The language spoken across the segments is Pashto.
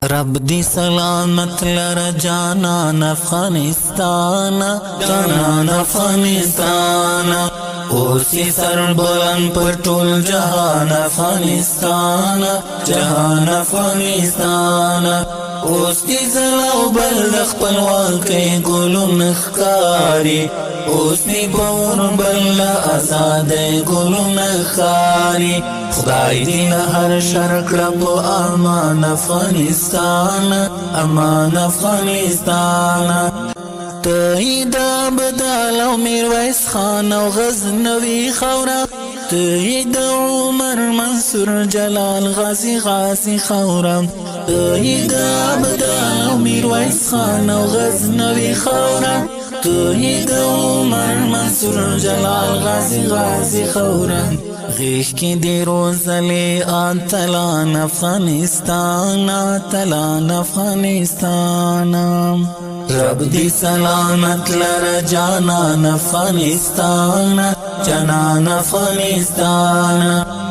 رب دی سلامت لر جانان افغانستان، جانان افغانستان، اوسی سر بلند پر ټول جهان افغانستان، جهان افغانستان. اوس دی زلو بل خپلواکۍ ګلونه ښکاري، اوس دی بور بل آزادۍ ګلونه ښکاري. خدای دی له هر شر کړه په امان افغانستان، امان افغانستان. ته د ابدال او میرویس خان او غزنوي خاوره، ته د عمر منصور جلال غازي خاوره، ته د ابدال او میرویس خان او غزنوي خاوره، ته د عمر منصور جلال غازي خاوره. غیش کی دی روزلی آتلان افغانستان، آتلان افغانستان. رب دی سلامت لر جانان افغانستان، جانان افغانستان.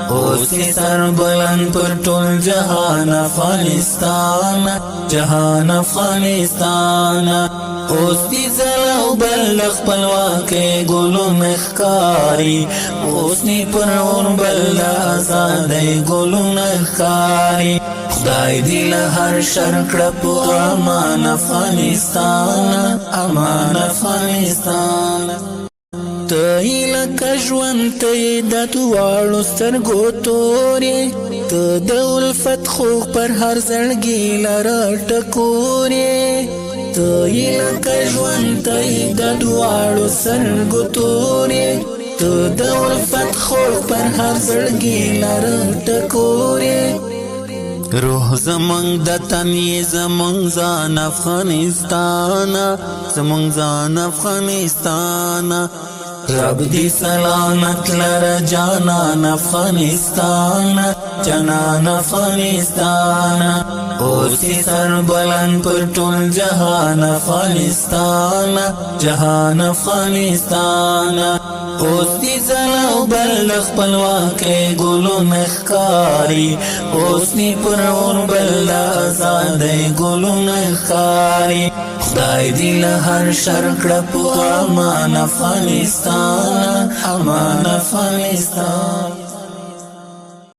اوسی سر بلند پر ټول جهان افغانستان، جهان افغانستان. اوس دی زلو بل خپلواکۍ ګلونه ښکاري، اوس نی پر اور بل آزادۍ ګلونه ښکاري. خدای دی له هر شر کړه په امان افغانستان، امان افغانستان. ته لکه ژوند ته د دواړو سترګو تورې، ته د الفت خوږ پر هر زړګي لره ټکورې. ته لکه ژوند ته د دواړو سترګو تورې، ته د الفت خوږ پر هر زړګي لره ټکورې. روح زمونږ د تن یې زمونږ ځان افغانستان، زمونږ ځان افغانستان. رب دی سلامت لر جانان افغانستان، جانان افغانستان. اوسی سر بلند پر ټول جهان افغانستان، جهان افغانستان. اوس دی زلو بل خپلواکۍ ګلونه ښکاري، اوس نی پر اور بل آزادۍ ګلونه ښکاري. خدای دی له هر شر کړه په امان افغانستان، امان افغانستان.